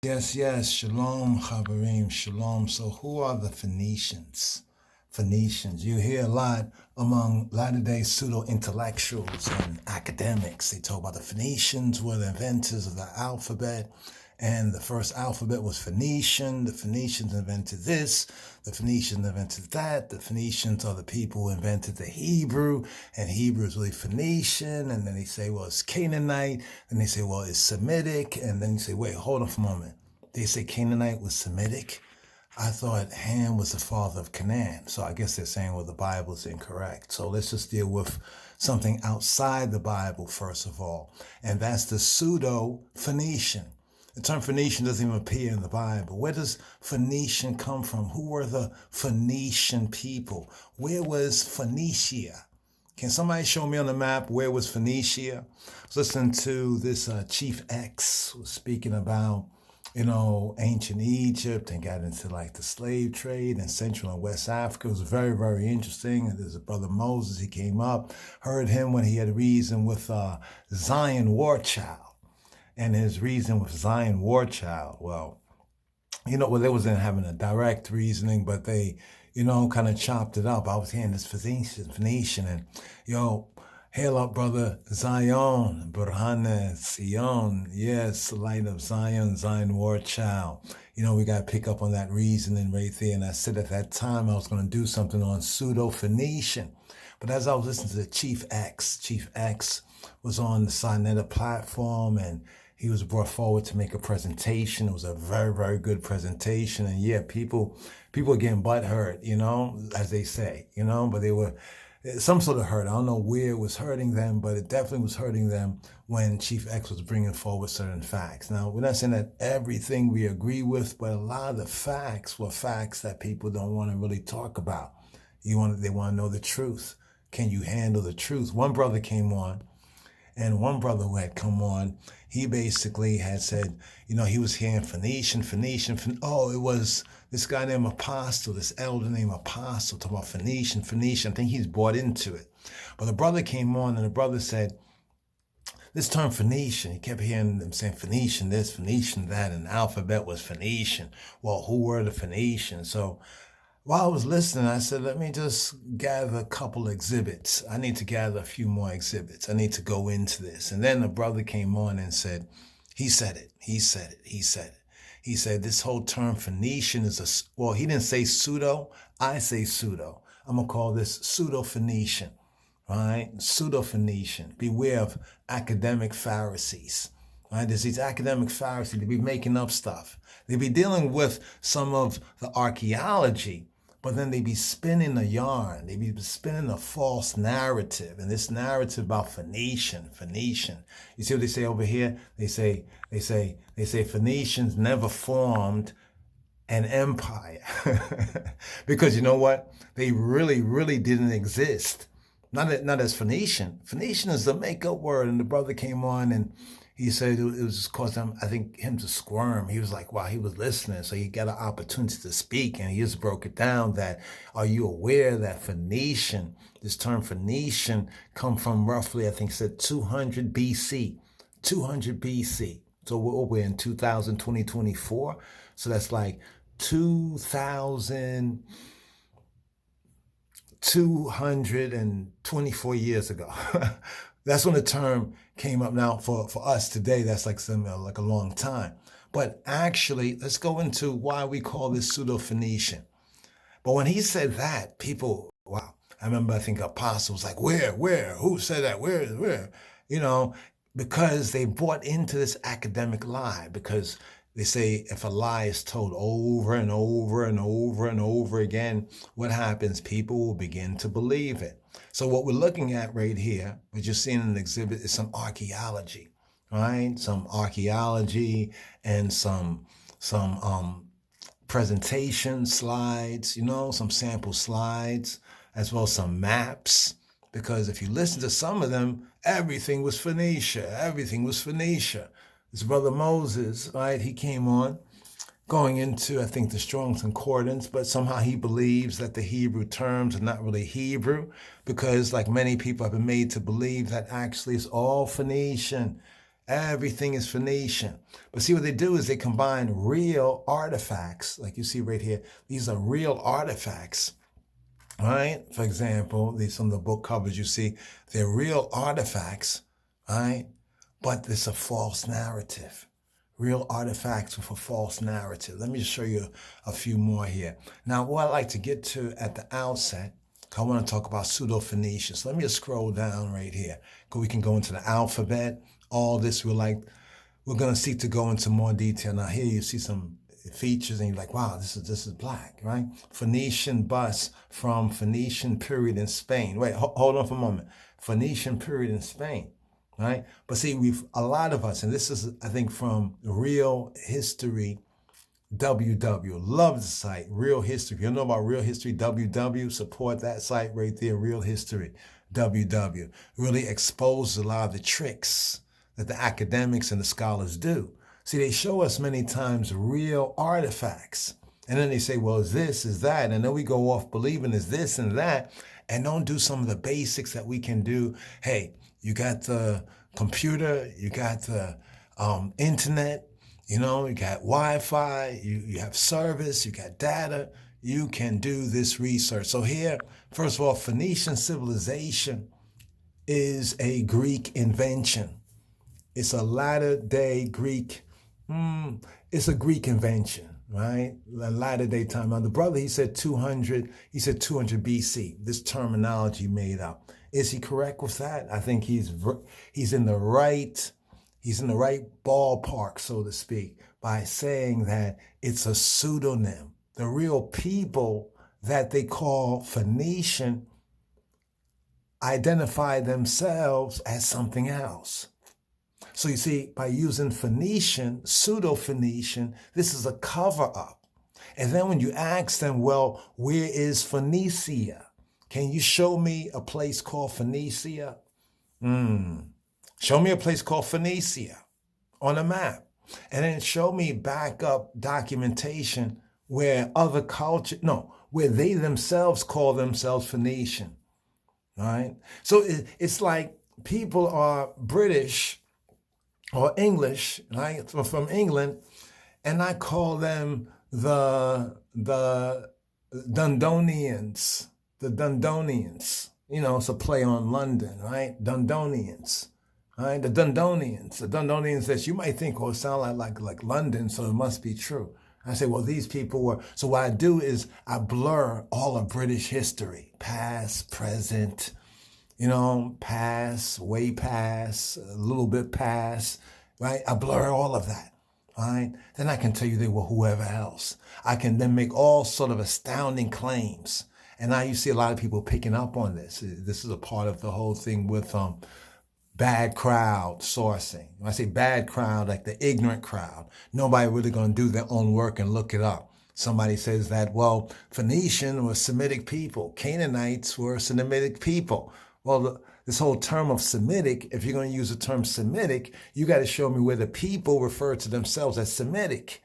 Yes, shalom, Chaverim, shalom. So who are the Phoenicians? Phoenicians. You hear a lot among latter-day pseudo-intellectuals and academics. They talk about the Phoenicians were the inventors of the alphabet, and the first alphabet was Phoenician. The Phoenicians invented this. The Phoenicians invented that. The Phoenicians are the people who invented the Hebrew, and Hebrew is really Phoenician. And then they say, well, it's Canaanite. And they say, well, it's Semitic. And then you say, wait, hold on for a moment. They say Canaanite was Semitic. I thought Ham was the father of Canaan. So I guess they're saying, well, the Bible is incorrect. So let's just deal with something outside the Bible, first of all. And that's the Pseudo-Phoenician. The term Phoenician doesn't even appear in the Bible. Where does Phoenician come from? Who were the Phoenician people? Where was Phoenicia? Can somebody show me on the map where was Phoenicia? I was listening to this Chief X was speaking about, ancient Egypt and got into like the slave trade in Central and West Africa. It was very, very interesting. And there's a brother Moses, he came up, heard him when he had reason with Zion Warchild. And his reason with Zion Warchild, they wasn't having a direct reasoning, but they, kind of chopped it up. I was hearing this Phoenician, and, hail up, brother Zion, Burhane, Sion, yes, light of Zion, Zion Warchild. We got to pick up on that reasoning right there. And I said at that time I was going to do something on Pseudo-Phoenician. But as I was listening to Chief X was on the Sinetta platform, and he was brought forward to make a presentation. It was a very, very good presentation. And yeah, people are getting butthurt, as they say, but they were some sort of hurt. I don't know where it was hurting them, but it definitely was hurting them when Chief X was bringing forward certain facts. Now, we're not saying that everything we agree with, but a lot of the facts were facts that people don't want to really talk about. They want to know the truth. Can you handle the truth? One brother came on, and one brother who had come on, he basically had said, he was hearing Phoenician. Oh, it was this guy named Apostle, this elder named Apostle, talking about Phoenician. I think he's bought into it. But the brother came on, and the brother said, this term Phoenician, he kept hearing them saying Phoenician this, Phoenician that, and the alphabet was Phoenician. Well, who were the Phoenicians? So while I was listening, I said, let me just gather a couple exhibits. I need to gather a few more exhibits. I need to go into this. And then the brother came on and said, he said it. He said, this whole term Phoenician is he didn't say pseudo. I say pseudo. I'm going to call this Pseudo-Phoenician, right? Pseudo-Phoenician. Beware of academic Pharisees. Right? There's these academic Pharisees. They be making up stuff. They be dealing with some of the archaeology, but then they be spinning a yarn. They be spinning a false narrative. And this narrative about Phoenician. You see what they say over here? They say Phoenicians never formed an empire. Because you know what? They really, really didn't exist. Not as Phoenician. Phoenician is the makeup word. And the brother came on and he said it was just causing him to squirm. He was like, wow, he was listening. So he got an opportunity to speak. And he just broke it down that, are you aware that Phoenician, this term Phoenician, come from roughly, I think said 200 BC. 200 BC. So we're in 2024. So that's like 2,224 years ago. That's when the term came up. Now for us today, that's like a long time. But actually, let's go into why we call this Pseudo-Phoenician. But when he said that, people, wow. I remember, I think Apostle was like, where? Who said that? Where? Because they bought into this academic lie. Because they say if a lie is told over and over and over and over again, what happens? People will begin to believe it. So what we're looking at right here, we're just seeing an exhibit, is some archaeology, right? Some archaeology and some presentation slides, some sample slides, as well as some maps. Because if you listen to some of them, everything was Phoenicia. This brother Moses, right, he came on going into, I think, the Strong's Concordance, but somehow he believes that the Hebrew terms are not really Hebrew, because like many people have been made to believe that actually it's all Phoenician. Everything is Phoenician. But see, what they do is they combine real artifacts, like you see right here. These are real artifacts, right? For example, some of the book covers you see, they're real artifacts, right? But it's a false narrative. Real artifacts with a false narrative. Let me just show you a few more here. Now, what I'd like to get to at the outset, I want to talk about Pseudo-Phoenician. So let me just scroll down right here. We can go into the alphabet. All this we're going to seek to go into more detail. Now here you see some features and you're like, wow, this is black, right? Phoenician bus from Phoenician period in Spain. Wait, hold on for a moment. Phoenician period in Spain, right? But see, a lot of us, and this is, I think, from Real History WW. Love the site, Real History. If you don't know about Real History WW, support that site right there, Real History WW. Really exposes a lot of the tricks that the academics and the scholars do. See, they show us many times real artifacts. And then they say, well, is this, is that? And then we go off believing is this and that, and don't do some of the basics that we can do. Hey, you got the computer, you got the internet, you got Wi-Fi, you have service, you got data. You can do this research. So here, first of all, Phoenician civilization is a Greek invention. It's a latter-day Greek, it's a Greek invention, right? A latter-day time. Now, the brother, he said 200 BC, this terminology made up. Is he correct with that? I think he's in the right ballpark, so to speak, by saying that it's a pseudonym. The real people that they call Phoenician identify themselves as something else. So you see, by using Phoenician, Pseudo-Phoenician, this is a cover-up. And then when you ask them, well, where is Phoenicia? Can you show me a place called Phoenicia? Show me a place called Phoenicia on a map. And then show me backup documentation where other culture, where they themselves call themselves Phoenician, right? So it's like people are British or English, right, from England, and I call them the Dundonians, it's a play on London, right? Dundonians, right? The Dundonians that you might think, sound like London, so it must be true. I say, well, these people were, so what I do is I blur all of British history, past, present, past, way past, a little bit past, right? I blur all of that, right? Then I can tell you they were whoever else. I can then make all sort of astounding claims. And now you see a lot of people picking up on this. This is a part of the whole thing with bad crowd sourcing. When I say bad crowd, like the ignorant crowd, nobody really going to do their own work and look it up. Somebody says that, well, Phoenician were Semitic people. Canaanites were Semitic people. Well, this whole term of Semitic, if you're going to use the term Semitic, you got to show me where the people refer to themselves as Semitic.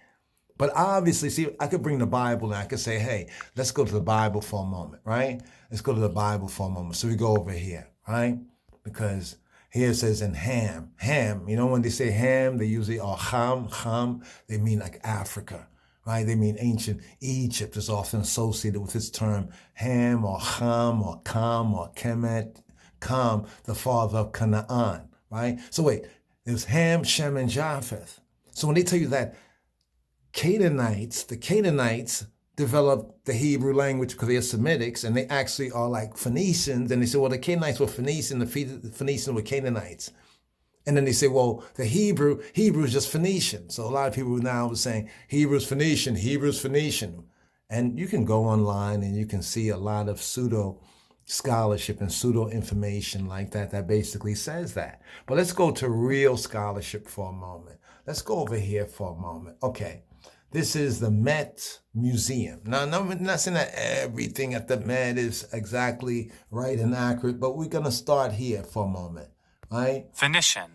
But obviously, see, I could bring the Bible and I could say, hey, let's go to the Bible for a moment, right? Let's go to the Bible for a moment. So we go over here, right? Because here it says in Ham, when they say Ham, they usually are Ham, they mean like Africa, right? They mean ancient Egypt is often associated with this term Ham or Ham or Kam or Kemet, Kam, the father of Canaan, right? So wait, there's Ham, Shem, and Japheth. So when they tell you that the Canaanites developed the Hebrew language because they're Semitics and they actually are like Phoenicians. And they say, well, the Canaanites were Phoenician, the Phoenicians were Canaanites. And then they say, well, the Hebrew is just Phoenician. So a lot of people now are saying Hebrew's Phoenician. And you can go online and you can see a lot of pseudo scholarship and pseudo information like that basically says that. But let's go to real scholarship for a moment. Let's go over here for a moment. Okay. This is the Met Museum. Now, I'm not saying that everything at the Met is exactly right and accurate, but we're going to start here for a moment, right? Phoenician.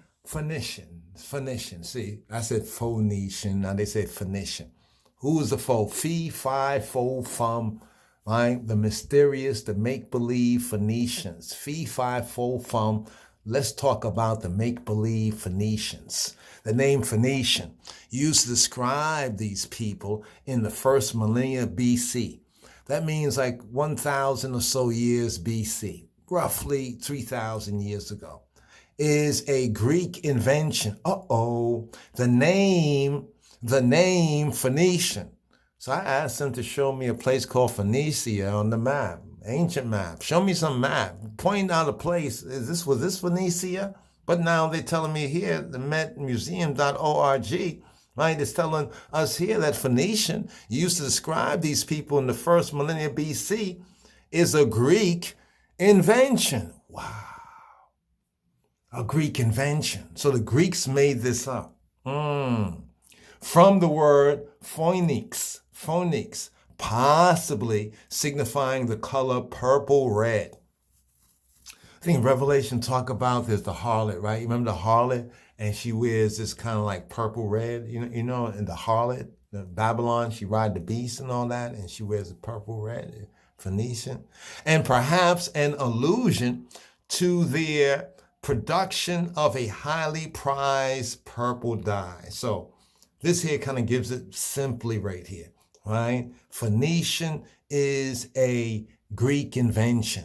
See, I said Phoenician. Now they say Phoenician. Who is the foe? Fee, fi, fo, fum, right? The mysterious, the make-believe Phoenicians. Fee, fi, fo, fum, let's talk about the make-believe Phoenicians. The name Phoenician used to describe these people in the first millennia BC. That means like 1,000 or so years BC, roughly 3,000 years ago, is a Greek invention. The name Phoenician. So I asked them to show me a place called Phoenicia on the map, ancient map. Show me some map. Point out a place. Was this Phoenicia? But now they're telling me here, the metmuseum.org, right? It's telling us here that Phoenician, used to describe these people in the first millennia BC, is a Greek invention. Wow. A Greek invention. So the Greeks made this up. From the word phonix, possibly signifying the color purple-red. I think Revelation talk about there's the harlot, right? You remember the harlot? And she wears this kind of like purple-red, you know, and the harlot, the Babylon, she ride the beast and all that, and she wears a purple-red, Phoenician. And perhaps an allusion to their production of a highly prized purple dye. So this here kind of gives it simply right here, right? Phoenician is a Greek invention,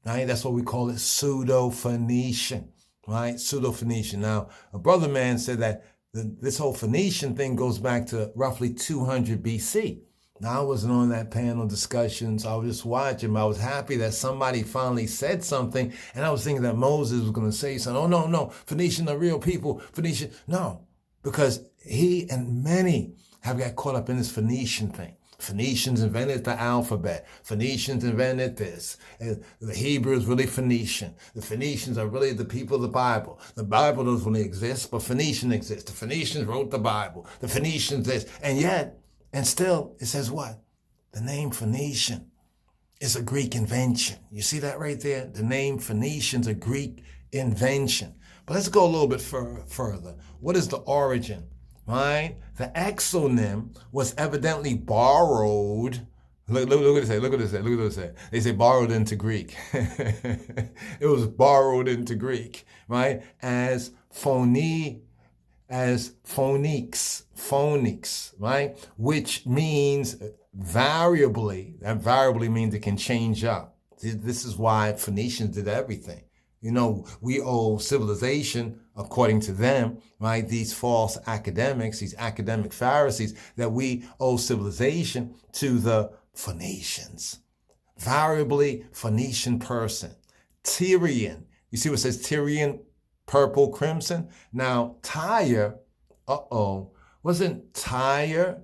right? That's what we call it, Pseudo-Phoenician, right? Pseudo-Phoenician. Now, a brother man said that this whole Phoenician thing goes back to roughly 200 BC. Now, I wasn't on that panel discussion, so I was just watching. I was happy that somebody finally said something, and I was thinking that Moses was going to say something. Oh, no, Phoenicians are real people. Phoenician, no, because he and many have got caught up in this Phoenician thing. Phoenicians invented the alphabet. Phoenicians invented this. And the Hebrew is really Phoenician. The Phoenicians are really the people of the Bible. The Bible doesn't really exist, but Phoenician exists. The Phoenicians wrote the Bible. The Phoenicians this. And yet, and still, it says what? The name Phoenician is a Greek invention. You see that right there? The name Phoenician's a Greek invention. But let's go a little bit further. What is the origin? Right? The exonym was evidently borrowed. Look what it said. They say borrowed into Greek. It was borrowed into Greek, right? As phonix, right? Which means variably. That variably means it can change up. This is why Phoenicians did everything. You know, we owe civilization, according to them, right? These false academics, these academic Pharisees, that we owe civilization to the Phoenicians. Variably Phoenician person. Tyrian. You see what it says Tyrian, purple, crimson? Now, Tyre, isn't Tyre,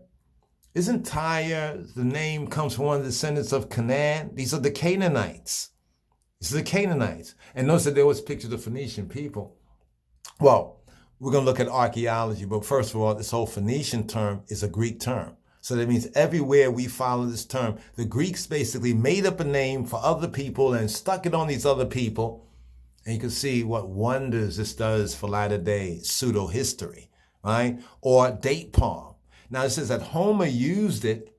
the name comes from one of the descendants of Canaan? These are the Canaanites. These are the Canaanites. And notice that there was pictures of Phoenician people. Well, we're going to look at archaeology, but first of all, this whole Phoenician term is a Greek term. So that means everywhere we follow this term, the Greeks basically made up a name for other people and stuck it on these other people. And you can see what wonders this does for latter-day pseudo-history, right? Or date palm. Now it says that Homer used it,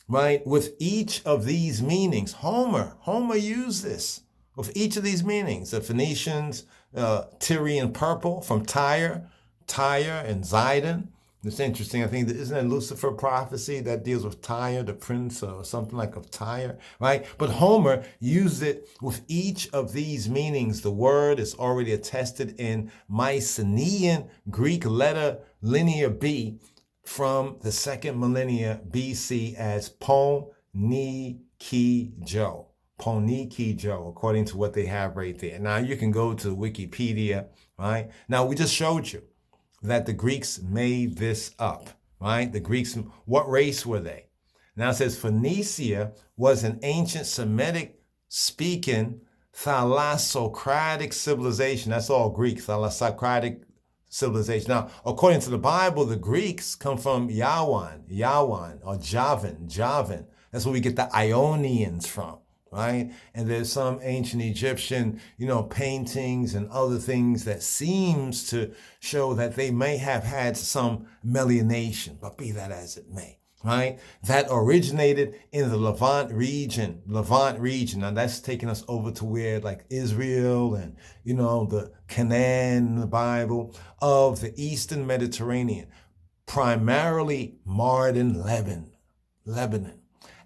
right, with each of these meanings. Homer used this with each of these meanings. The Phoenicians, Tyrian purple from Tyre and Zidon. It's interesting. I think, isn't it Lucifer prophecy that deals with Tyre, the prince or something like of Tyre, right? But Homer used it with each of these meanings. The word is already attested in Mycenaean Greek letter linear B from the second millennia BC as Ponikijo. Ponikijo, according to what they have right there. Now you can go to Wikipedia, right? Now we just showed you that the Greeks made this up, right? The Greeks, what race were they? Now it says Phoenicia was an ancient Semitic-speaking thalassocratic civilization. That's all Greek, thalassocratic civilization. Now, according to the Bible, the Greeks come from Yawan, or Javan. That's where we get the Ionians from, right? And there's some ancient Egyptian, paintings and other things that seems to show that they may have had some melination, but be that as it may. right? That originated in the Levant region. Now that's taking us over to where like Israel and, the Canaan in the Bible of the Eastern Mediterranean, primarily modern Lebanon.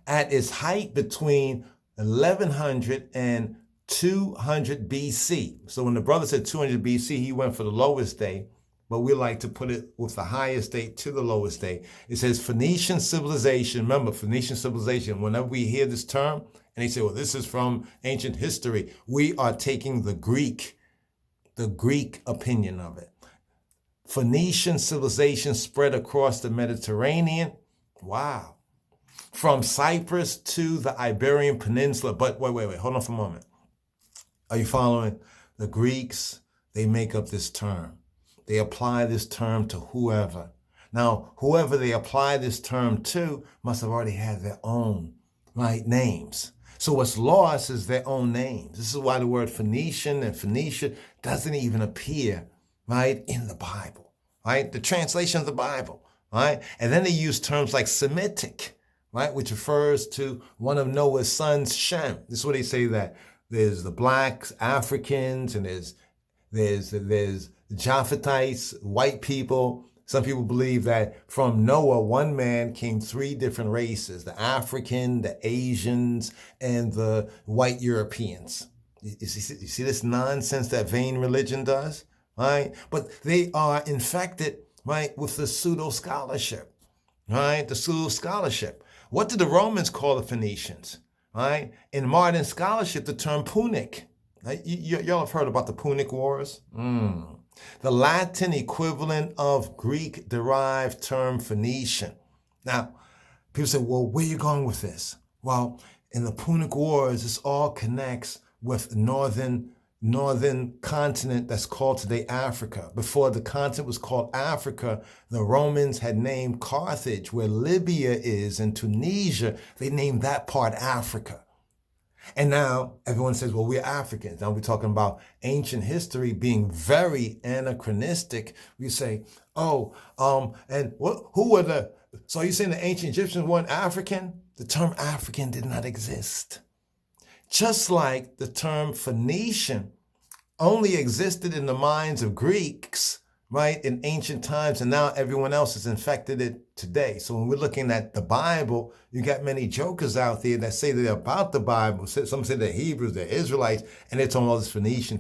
At its height between 1100 and 200 BC. So when the brother said 200 BC, he went for the lowest day, but we like to put it with the highest date to the lowest day. It says Phoenician civilization. Remember, Phoenician civilization, whenever we hear this term and they say, well, this is from ancient history, we are taking the Greek opinion of it. Phoenician civilization spread across the Mediterranean. Wow. From Cyprus to the Iberian Peninsula. But wait, hold on for a moment. Are you following? The Greeks, they make up this term. They apply this term to whoever. Now, whoever they apply this term to must have already had their own, right, names. So what's lost is their own names. This is why the word Phoenician and Phoenicia doesn't even appear, right, in the Bible, right? The translation of the Bible, right? And then they use terms like Semitic, right, which refers to one of Noah's sons, Shem. This is what they say, that there's the blacks, Africans, and there's Japhetites, white people. Some people believe that from Noah, one man came three different races: the African, the Asians, and the white Europeans. You see this nonsense that vain religion does, right? But they are infected, right, with the pseudo-scholarship, right? The pseudo-scholarship. What did the Romans call the Phoenicians, right? In modern scholarship, the term Punic. Right? Y'all have heard about the Punic Wars? The Latin equivalent of Greek-derived term Phoenician. Now, people say, well, where are you going with this? Well, in the Punic Wars, this all connects with northern continent that's called today Africa. Before the continent was called Africa, the Romans had named Carthage, where Libya is, and Tunisia, they named that part Africa. And now everyone says, well, we're Africans. Now we're talking about ancient history being very anachronistic. We say, who were so are you saying the ancient Egyptians weren't African? The term African did not exist. Just like the term Phoenician only existed in the minds of Greeks, right, in ancient times, and now everyone else has infected it today. So when we're looking at the Bible, you got many jokers out there that say they're about the Bible. Some say they're Hebrews, they're Israelites, and they're talking all this Phoenician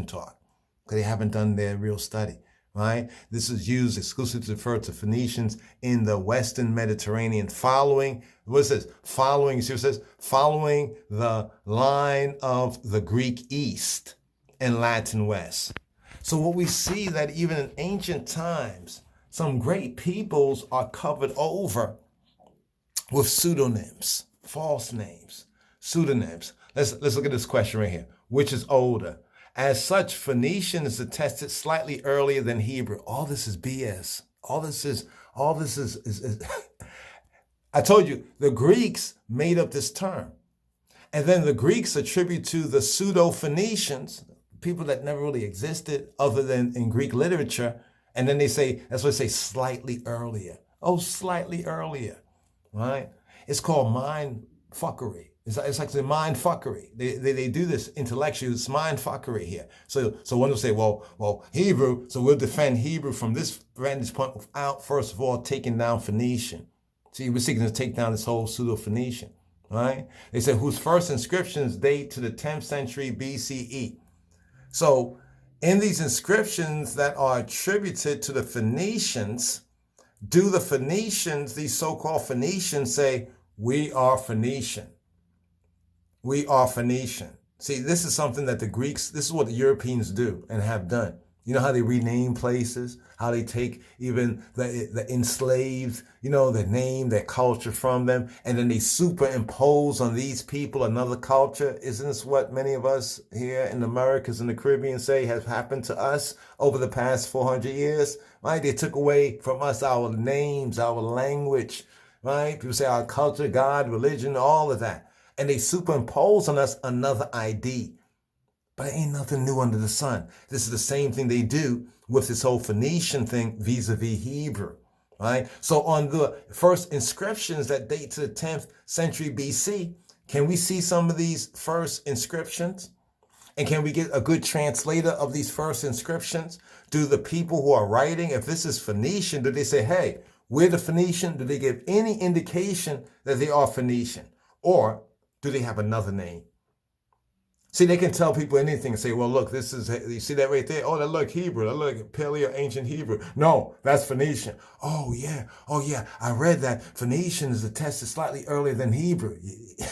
talk, because they haven't done their real study, right? This is used exclusively to refer to Phoenicians in the Western Mediterranean following the line of the Greek East and Latin West. So what we see that even in ancient times, some great peoples are covered over with pseudonyms, false names, pseudonyms. Let's look at this question right here. Which is older? As such, Phoenician is attested slightly earlier than Hebrew. All this is BS. All this is I told you, the Greeks made up this term. And then the Greeks attribute to the Pseudo-Phoenicians, people that never really existed other than in Greek literature. And then they say, that's what they say, slightly earlier. Oh, slightly earlier, right? It's called mind fuckery. It's like the mind fuckery. They do this intellectually. It's mind fuckery here. So one will say, well, Hebrew, so we'll defend Hebrew from this vantage point without, first of all, taking down Phoenician. See, we're seeking to take down this whole Pseudo-Phoenician, right? They said, whose first inscriptions date to the 10th century BCE. So in these inscriptions that are attributed to the Phoenicians, do the Phoenicians, these so-called Phoenicians, say, we are Phoenician? We are Phoenician. See, this is something that the Greeks, this is what the Europeans do and have done. You know how they rename places, how they take even the enslaved, their name, their culture from them, and then they superimpose on these people another culture. Isn't this what many of us here in the Americas and the Caribbean say has happened to us over the past 400 years, right? They took away from us our names, our language, right? People say our culture, God, religion, all of that. And they superimpose on us another ID. But it ain't nothing new under the sun. This is the same thing they do with this whole Phoenician thing vis-a-vis Hebrew, right? So on the first inscriptions that date to the 10th century BC, can we see some of these first inscriptions? And can we get a good translator of these first inscriptions? Do the people who are writing, if this is Phoenician, do they say, hey, we're the Phoenician? Do they give any indication that they are Phoenician? Or do they have another name? See, they can tell people anything and say, well, look, this is, you see that right there? Oh, that look Hebrew. That look Paleo ancient Hebrew. No, that's Phoenician. Oh, yeah. I read that Phoenician is attested slightly earlier than Hebrew.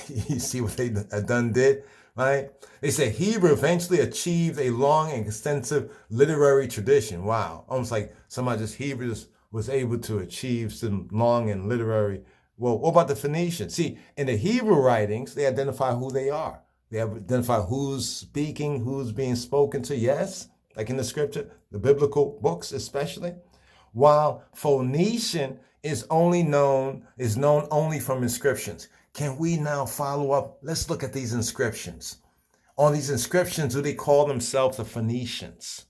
You see what they done did, right? They say Hebrew eventually achieved a long and extensive literary tradition. Wow. Almost like somebody just Hebrew was able to achieve some long and literary. Well, what about the Phoenicians? See, in the Hebrew writings, they identify who they are. They identify who's speaking, who's being spoken to, yes, like in the scripture, the biblical books especially. While Phoenician is known only from inscriptions. Can we now follow up? Let's look at these inscriptions. On these inscriptions, do they call themselves the Phoenicians?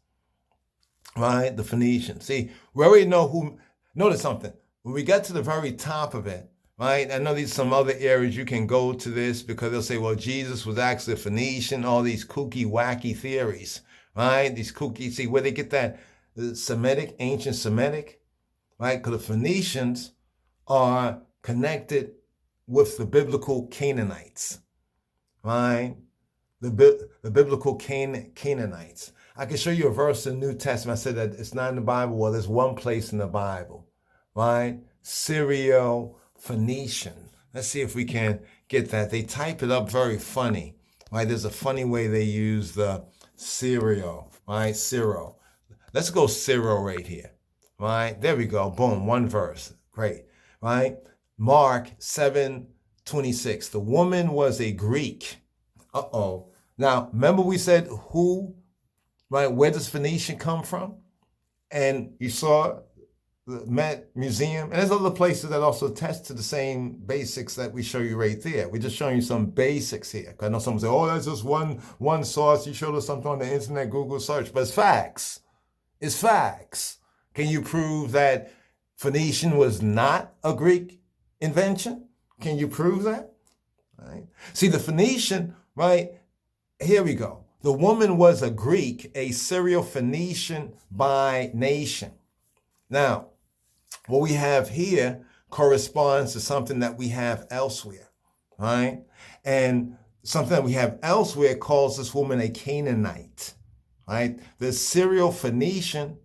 Right, the Phoenicians. See, we already know who, notice something. When we get to the very top of it, right? I know there's some other areas you can go to this because they'll say, well, Jesus was actually a Phoenician, all these kooky, wacky theories, right? These kooky, see where they get that Semitic, ancient Semitic, right? Because the Phoenicians are connected with the biblical Canaanites, right? The biblical Canaanites. I can show you a verse in the New Testament. I said that it's not in the Bible. Well, there's one place in the Bible, right? Syro-Phoenician. Let's see if we can get that. They type it up very funny, right? There's a funny way they use the Syro, right? Syro. Let's go Syro right here, right? There we go. Boom, one verse. Great, right? Mark 7:26. The woman was a Greek. Uh-oh. Now, remember we said who, right? Where does Phoenician come from? And you saw the Met Museum, and there's other places that also attest to the same basics that we show you right there. We're just showing you some basics here. I know someone say, oh, that's just one source. You showed us something on the internet, Google search, but it's facts. It's facts. Can you prove that Phoenician was not a Greek invention? Can you prove that? Right. See, the Phoenician, right? Here we go. The woman was a Greek, a Syro-Phoenician by nation. Now, what we have here corresponds to something that we have elsewhere, right? And something that we have elsewhere calls this woman a Canaanite, right? The Syro-Phoenician,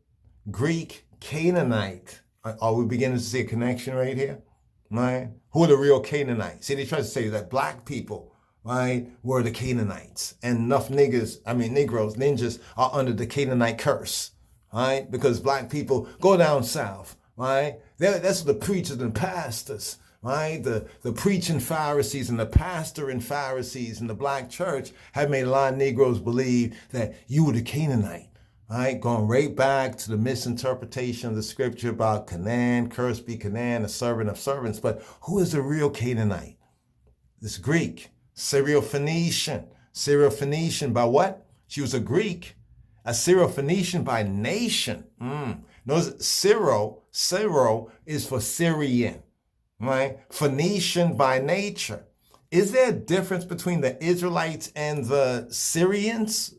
Greek, Canaanite. Are we beginning to see a connection right here, right? Who are the real Canaanites? See, they try to say that black people, right, were the Canaanites. And enough Negroes, ninjas are under the Canaanite curse, right? Because black people go down south, right? That's the preachers and pastors, right? The preaching Pharisees and the pastoring Pharisees in the black church have made a lot of Negroes believe that you were the Canaanite, right? Going right back to the misinterpretation of the scripture about Canaan, cursed be Canaan, a servant of servants. But who is the real Canaanite? This Greek, Syro-Phoenician. Syro-Phoenician by what? She was a Greek. A Syro-Phoenician by nation. Notice Syro is for Syrian, right? Phoenician by nature. Is there a difference between the Israelites and the Syrians?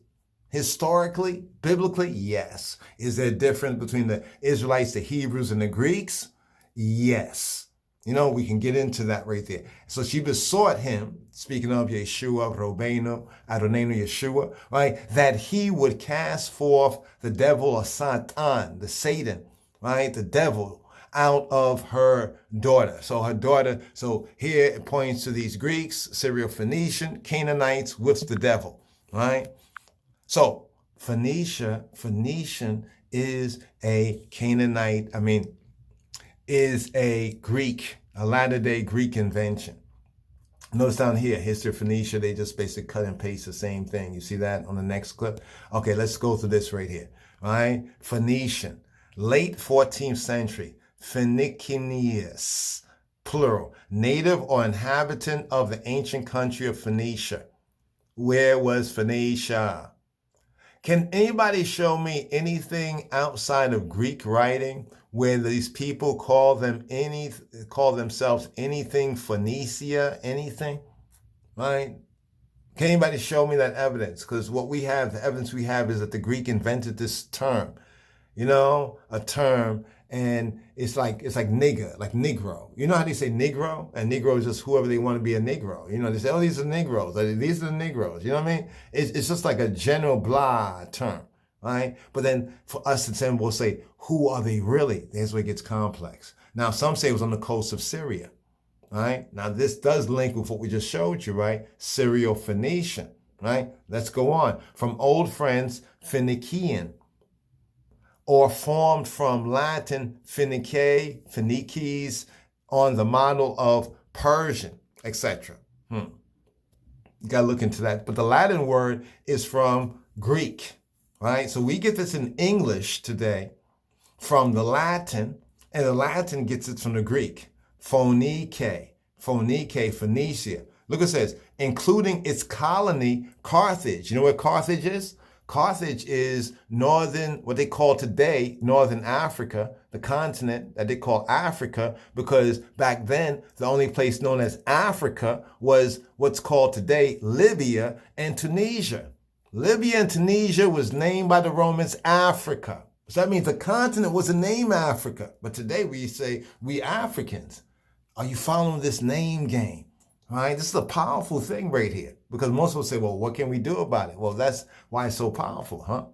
Historically, biblically, yes. Is there a difference between the Israelites, the Hebrews, and the Greeks? Yes. You know, we can get into that right there. So she besought him, speaking of Yeshua, Robenu, Adonenu Yeshua, right, that he would cast forth the devil or Satan, the Satan, right, the devil, out of her daughter. So her daughter, so here it points to these Greeks, Syro-Phoenician, Canaanites with the devil, right? So Phoenician is a Canaanite, is a Greek, a latter-day Greek invention. Notice down here, history of Phoenicia, they just basically cut and paste the same thing. You see that on the next clip? Okay, let's go through this right here, all right? Phoenician, late 14th century, Phoenicians, plural, native or inhabitant of the ancient country of Phoenicia. Where was Phoenicia? Can anybody show me anything outside of Greek writing where these people call themselves anything Phoenicia, anything, right? Can anybody show me that evidence? Because what we have, the evidence we have is that the Greek invented this term, a term, and it's like nigger, like Negro. You know how they say Negro? And Negro is just whoever they want to be a Negro. They say, oh, these are Negroes. These are the Negroes. You know what I mean? It's just like a general blah term, right? But then for us to then we'll say, who are they really? That's where it gets complex. Now, some say it was on the coast of Syria. Right? Now, this does link with what we just showed you, right? Syro-Phoenician, right? Let's go on. From Old Friends, Phoenician, or formed from Latin Phoenices, on the model of Persian, etc. You got to look into that. But the Latin word is from Greek, right? So we get this in English today from the Latin, and the Latin gets it from the Greek. Phoenice, Phoenicia. Look what it says, including its colony, Carthage. You know where Carthage is? Carthage is what they call today, Northern Africa, the continent that they call Africa, because back then, the only place known as Africa was what's called today Libya and Tunisia. Libya and Tunisia was named by the Romans Africa. So that means the continent wasn't named Africa. But today we say we Africans. Are you following this name game? All right, this is a powerful thing right here, because most people say, well, what can we do about it? Well, that's why it's so powerful, huh?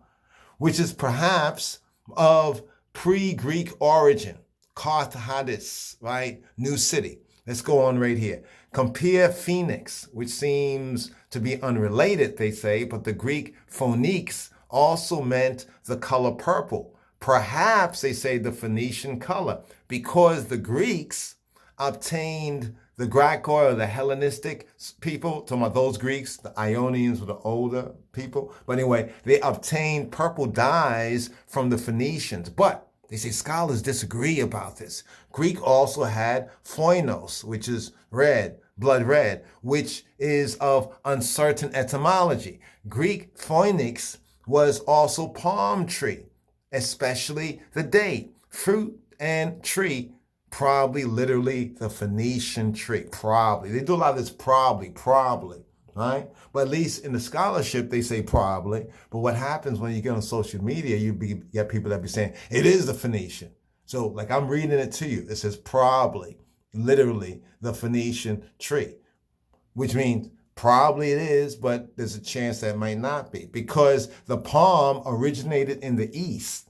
Which is perhaps of pre-Greek origin, Carthagis, right? New city. Let's go on right here. Compare Phoenix, which seems to be unrelated, they say, but the Greek phonix also meant the color purple. Perhaps, they say, the Phoenician color, because the Greeks obtained the Graikoi, or the Hellenistic people, talking about those Greeks, the Ionians were the older people. But anyway, they obtained purple dyes from the Phoenicians. But they say scholars disagree about this. Greek also had phoinos, which is red, blood red, which is of uncertain etymology. Greek phoenix was also palm tree, especially the date, fruit and tree. Probably literally the Phoenician tree, probably. They do a lot of this probably, right? But at least in the scholarship, they say probably. But what happens when you get on social media, you get people that be saying, it is the Phoenician. So like I'm reading it to you. It says probably, literally the Phoenician tree, which means probably it is, but there's a chance that it might not be, because the palm originated in the East.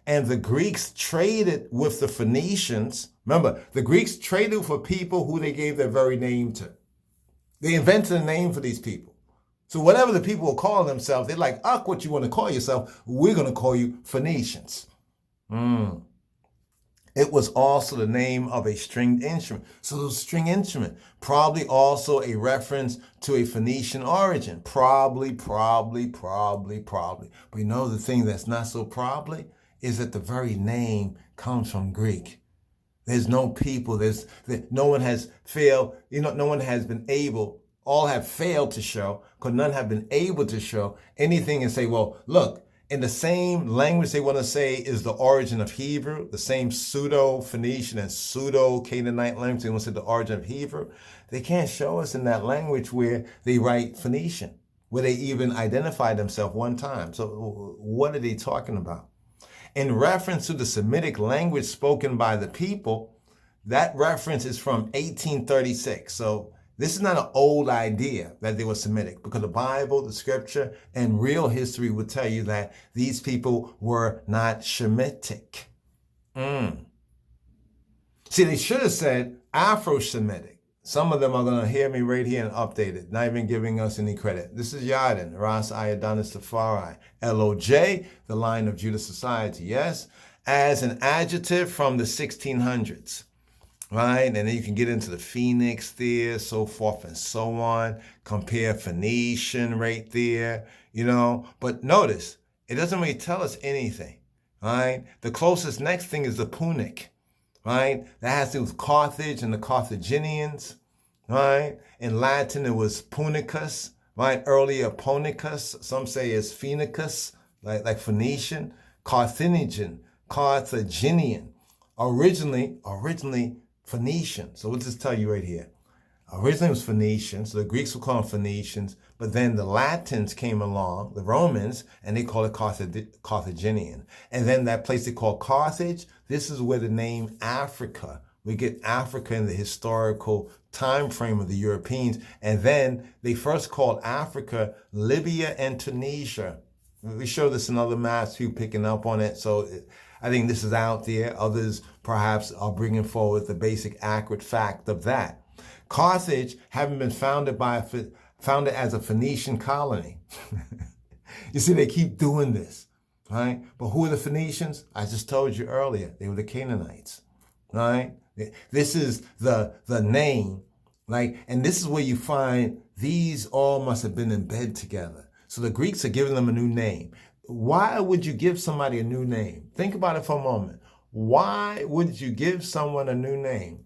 And the Greeks traded with the Phoenicians. Remember, the Greeks traded for people who they gave their very name to. They invented a name for these people. So whatever the people will call themselves, they're like, what you want to call yourself, we're going to call you Phoenicians. It was also the name of a stringed instrument. So the string instrument, probably also a reference to a Phoenician origin. Probably. But you know the thing that's not so probably is that the very name comes from Greek. There's no people, no one has failed, no one has been able, all have failed to show, because none have been able to show anything and say, well, look, in the same language they want to say is the origin of Hebrew, the same Pseudo-Phoenician and Pseudo-Canaanite language, they want to say the origin of Hebrew. They can't show us in that language where they write Phoenician, where they even identify themselves one time. So what are they talking about? In reference to the Semitic language spoken by the people, that reference is from 1836. So this is not an old idea that they were Semitic, because the Bible, the scripture, and real history would tell you that these people were not Shemitic. See, they should have said Afro-Semitic. Some of them are going to hear me right here and update it, not even giving us any credit. This is Yarden, Rasiadonis Tafari, LOJ, the line of Judah society, yes, as an adjective from the 1600s, right? And then you can get into the Phoenix there, so forth and so on. Compare Phoenician right there, But notice, it doesn't really tell us anything, right? The closest next thing is the Punic. Right? That has to do with Carthage and the Carthaginians, right? In Latin, it was Punicus, right? Earlier, Ponicus. Some say it's Phoenicus, like Phoenician. Carthaginian. originally Phoenician. So we'll just tell you right here. Originally it was Phoenician, so the Greeks would call them Phoenicians, but then the Latins came along, the Romans, and they call it Carthaginian. And then that place they call Carthage, this is where the name Africa, we get Africa in the historical time frame of the Europeans. And then they first called Africa Libya and Tunisia. We show this in other maps, people picking up on it. So I think this is out there. Others perhaps are bringing forward the basic accurate fact of that. Carthage, having been founded as a Phoenician colony. You see, they keep doing this, right? But who are the Phoenicians? I just told you earlier, they were the Canaanites, right? This is the name, like, and this is where you find these all must have been in bed together. So the Greeks are giving them a new name. Why would you give somebody a new name? Think about it for a moment. Why would you give someone a new name?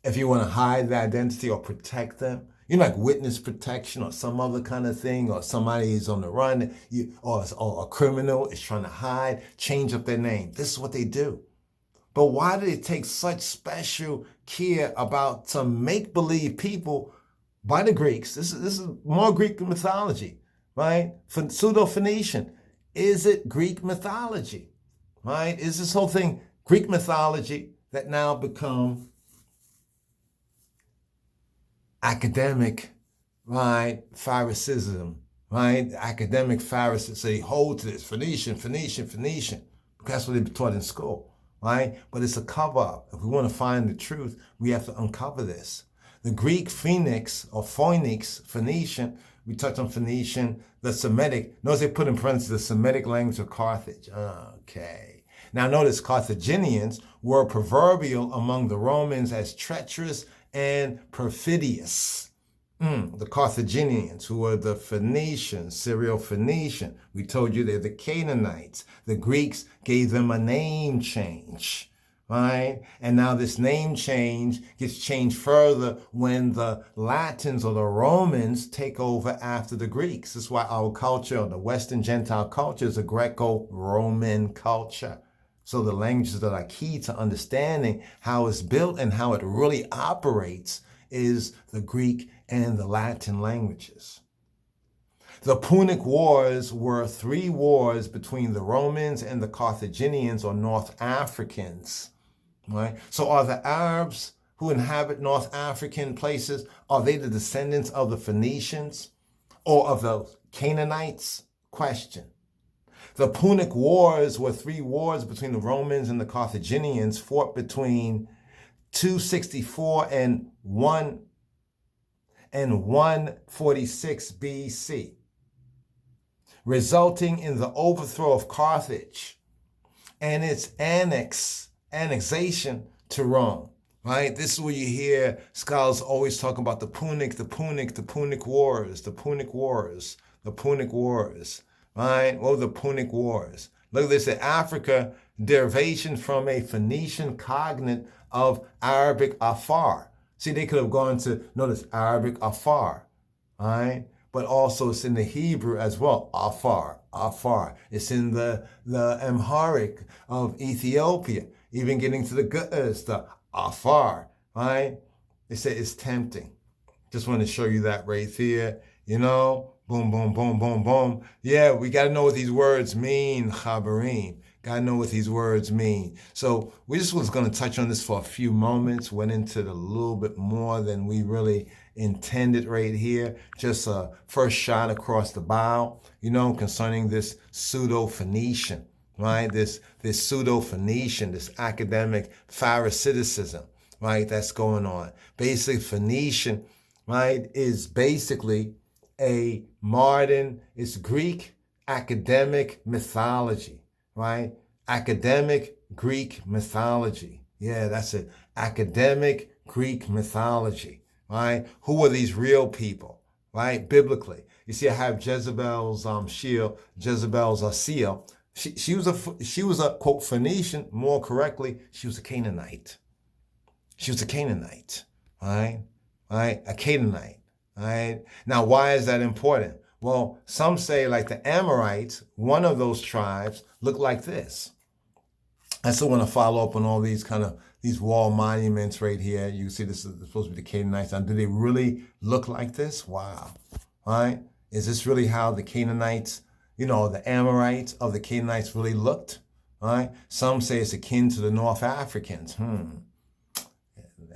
If you want to hide the identity or protect them, like witness protection or some other kind of thing, or somebody is on the run, or a criminal is trying to hide, change up their name. This is what they do. But why do they take such special care about some make-believe people by the Greeks? This is more Greek mythology, right? Pseudo-Phoenician. Is it Greek mythology, right? Is this whole thing Greek mythology that now become academic, right? Pharisaism, right? Academic Pharisees say, hold to this, Phoenician. That's what they were taught in school, right? But it's a cover-up. If we want to find the truth, we have to uncover this. The Greek Phoenix or Phoenix, Phoenician, we touched on Phoenician, the Semitic, notice they put in parentheses the Semitic language of Carthage. Okay. Now notice Carthaginians were proverbial among the Romans as treacherous and perfidious. The Carthaginians, who were the Phoenicians, Syro-Phoenician. We told you they're the Canaanites. The Greeks gave them a name change, right? And now this name change gets changed further when the Latins or the Romans take over after the Greeks. This is why our culture, the Western Gentile culture, is a Greco-Roman culture. So the languages that are key to understanding how it's built and how it really operates is the Greek and the Latin languages. The Punic Wars were 3 wars between the Romans and the Carthaginians or North Africans, right? So are the Arabs who inhabit North African places, are they the descendants of the Phoenicians or of the Canaanites? Question. The Punic Wars were 3 wars between the Romans and the Carthaginians fought between 264 and 146 BC, resulting in the overthrow of Carthage and its annexation to Rome, right? This is where you hear scholars always talk about the Punic Wars. Right? What were the Punic Wars? Look at this, at Africa, derivation from a Phoenician cognate of Arabic afar. See, they could have gone to, notice, Arabic afar, right? But also it's in the Hebrew as well, afar. It's in the Amharic of Ethiopia, even getting to the Ge'ez, the afar, right? They say it's tempting. Just want to show you that right here, Boom, boom, boom, boom, boom. Yeah, we got to know what these words mean, Chabarim. Got to know what these words mean. So we just was going to touch on this for a few moments, went into it a little bit more than we really intended right here. Just a first shot across the bow, concerning this Pseudo-Phoenician, right? This Pseudo-Phoenician, this academic Pharisaicism, right? That's going on. Basically, Phoenician, right, is basically a modern, it's Greek academic mythology, right? Academic Greek mythology. Yeah, that's it. Academic Greek mythology, right? Who are these real people, right? Biblically. You see, I have Jezebel's shield, Jezebel's seal. She was a quote Phoenician, more correctly, she was a Canaanite. Right? A Canaanite. Right? Now, why is that important? Well, some say like the Amorites, one of those tribes, look like this. I still want to follow up on all these these wall monuments right here. You can see this is supposed to be the Canaanites. Now, do they really look like this? Wow. Right? Is this really how the Canaanites, the Amorites of the Canaanites really looked? Right? Some say it's akin to the North Africans.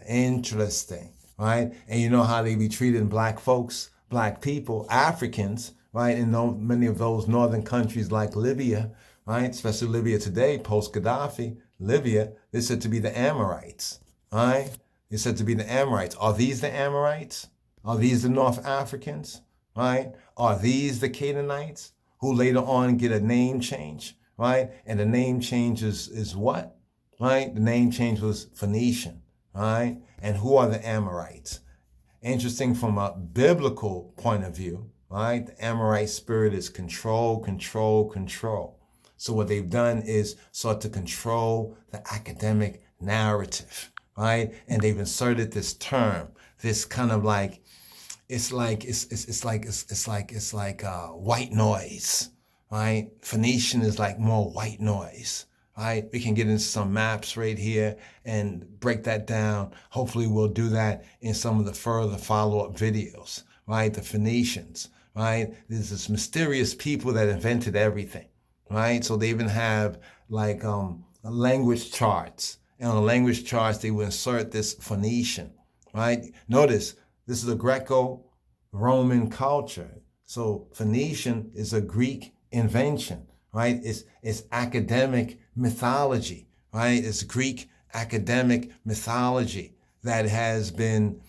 Interesting. Right? And you know how they be treating black folks, black people, Africans, right? In many of those northern countries like Libya, right? Especially Libya today, post-Gaddafi, Libya, they're said to be the Amorites, right? They're said to be the Amorites. Are these the Amorites? Are these the North Africans, right? Are these the Canaanites who later on get a name change, right? And the name change is what, right? The name change was Phoenician, right? And who are the Amorites? Interesting from a biblical point of view, right? The Amorite spirit is control, control, control. So what they've done is sought to control the academic narrative, right? And they've inserted this term, this kind of like, it's like white noise, right? Phoenician is like more white noise, right? We can get into some maps right here and break that down. Hopefully we'll do that in some of the further follow-up videos, right? The Phoenicians, right? There's this mysterious people that invented everything, right? So they even have like language charts. And on the language charts, they will insert this Phoenician, right? Notice, this is a Greco-Roman culture. So Phoenician is a Greek invention, right? It's academic mythology, right? It's Greek academic mythology that has been,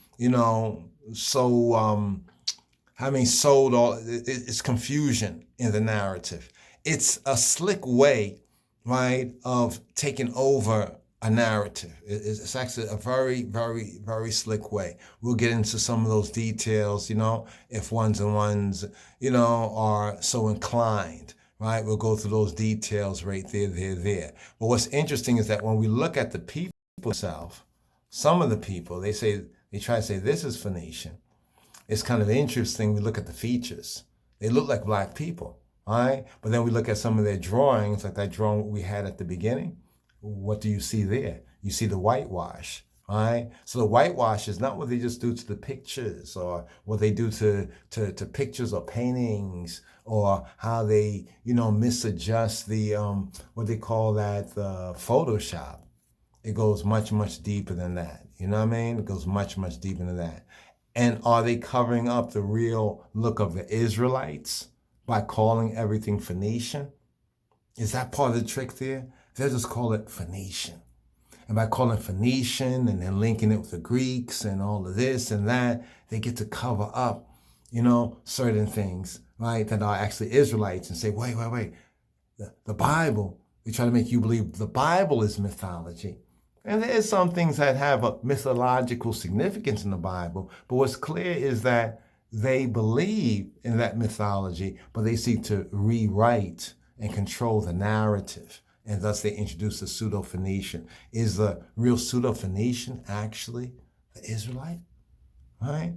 so having sold all, it's confusion in the narrative. It's a slick way, right, of taking over a narrative. It's actually a very, very, very slick way. We'll get into some of those details, if ones and ones, are so inclined, right? We'll go through those details right there. But what's interesting is that when we look at the people themselves, some of the people, they try to say this is Phoenician. It's kind of interesting. We look at the features. They look like black people, right? But then we look at some of their drawings, like that drawing we had at the beginning. What do you see there? You see the whitewash, right? So the whitewash is not what they just do to the pictures or what they do to pictures or paintings or how they, misadjust the, what they call that, the Photoshop. It goes much, much deeper than that. You know what I mean? It goes much, much deeper than that. And are they covering up the real look of the Israelites by calling everything Phoenician? Is that part of the trick there? They'll just call it Phoenician. And by calling Phoenician and then linking it with the Greeks and all of this and that, they get to cover up, certain things, right, that are actually Israelites and say, wait. The Bible, they try to make you believe the Bible is mythology. And there's some things that have a mythological significance in the Bible, but what's clear is that they believe in that mythology, but they seek to rewrite and control the narrative. And thus they introduce the Pseudo-Phoenician. Is the real Pseudo-Phoenician actually the Israelite? Right?